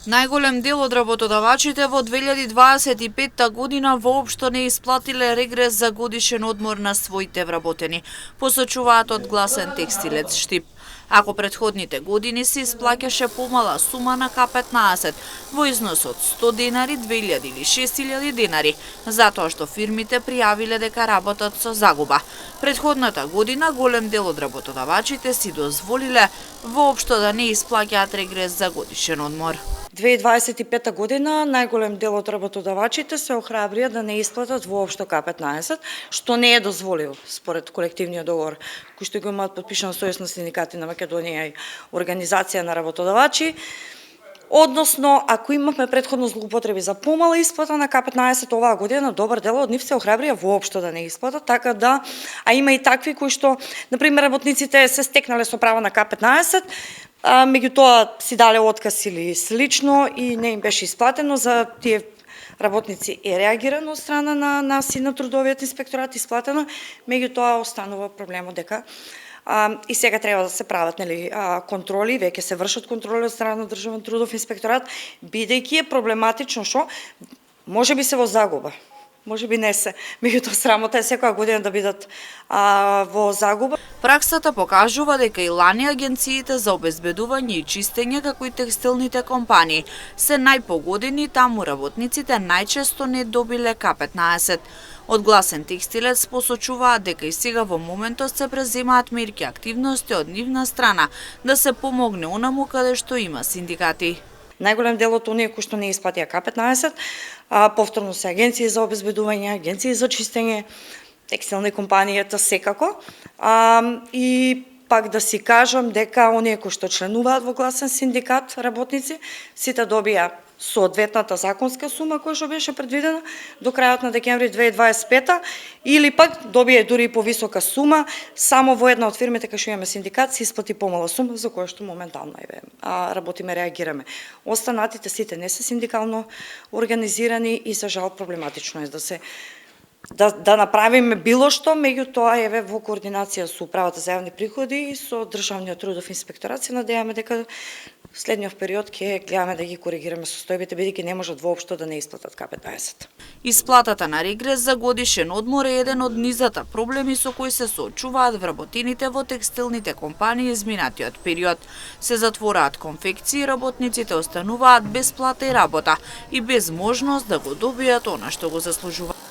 Најголем дел од работодавачите во 2025 година воопшто не исплатиле регрес за годишен одмор на своите вработени, посочуваат од Гласен текстилец Штип. Ако претходните години се исплаќаше помала сума на К15 во износ од 100 денари, 2000 или 6000 денари, затоа што фирмите пријавиле дека работат со загуба. Претходната година голем дел од работодавачите си дозволиле воопшто да не исплаќаат регрес за годишен одмор. 2025 година најголем дел од работодавачите се охрабрија да не исплатат воопшто К15, што не е дозволил според колективниот договор кој што го имаат подпишано Сојуз на синдикати на Македонија и Организација на работодавачи. Односно, ако имавме претходно злоупотреби за помала исплата на К15 оваа година, добар дел од нив се охрабрија воопшто да не исплатат, така да, а има и такви кои што, например, работниците се стекнале со право на К15, меѓутоа си дале отказ или слично и не им беше исплатено. За тие работници е реагирано од страна на нас и на трудовиот инспекторат, исплатено, меѓутоа останува проблемот дека и сега треба да се прават контроли, веќе се вршат контроли од страна на Државен трудов инспекторат, бидејќи е проблематично што можеби се во загуба, можеби не се, меѓутоа срамота е секоја година да бидат во загуба. Праксата покажува дека и лани агенциите за обезбедување и чистење, како и текстилните компании, се најпогодени, таму работниците најчесто не добиле К15. Од Гласен текстилец посочуваат дека и сега во моментот се преземаат мерки активности од нивна страна да се помогне онаму каде што има синдикати. Најголем дел од оние кои што не исплатија К15, повторно се агенции за обезбедување, агенции за чистење, текстилни компанијата секако. И пак да си кажам дека оние кои што членуваат во Гласен синдикат работници, сите добија соодветната законска сума која што беше предвидена до крајот на декември 2025 или пак добија дури и повисока сума, само во една од фирмите кај што имаме синдикат се исплати помала сума за која што моментално работиме, реагираме. Останатите сите не се синдикално организирани и за жал проблематично е да направиме било што, меѓутоа во координација со Управата за јавни приходи и со Државниот трудов инспекторат се надеваме дека следниот период ќе гледаме да ги коригираме состојбите, бидејќи не можат воопшто да не исплатат К15. Исплатата на регрес за годишен одмор е еден од низата проблеми со кои се соочуваат вработените во текстилните компании изминатиот период. Се затвораат конфекции, работниците остануваат без плата и работа и без можност да го добијат она што го заслужуваат.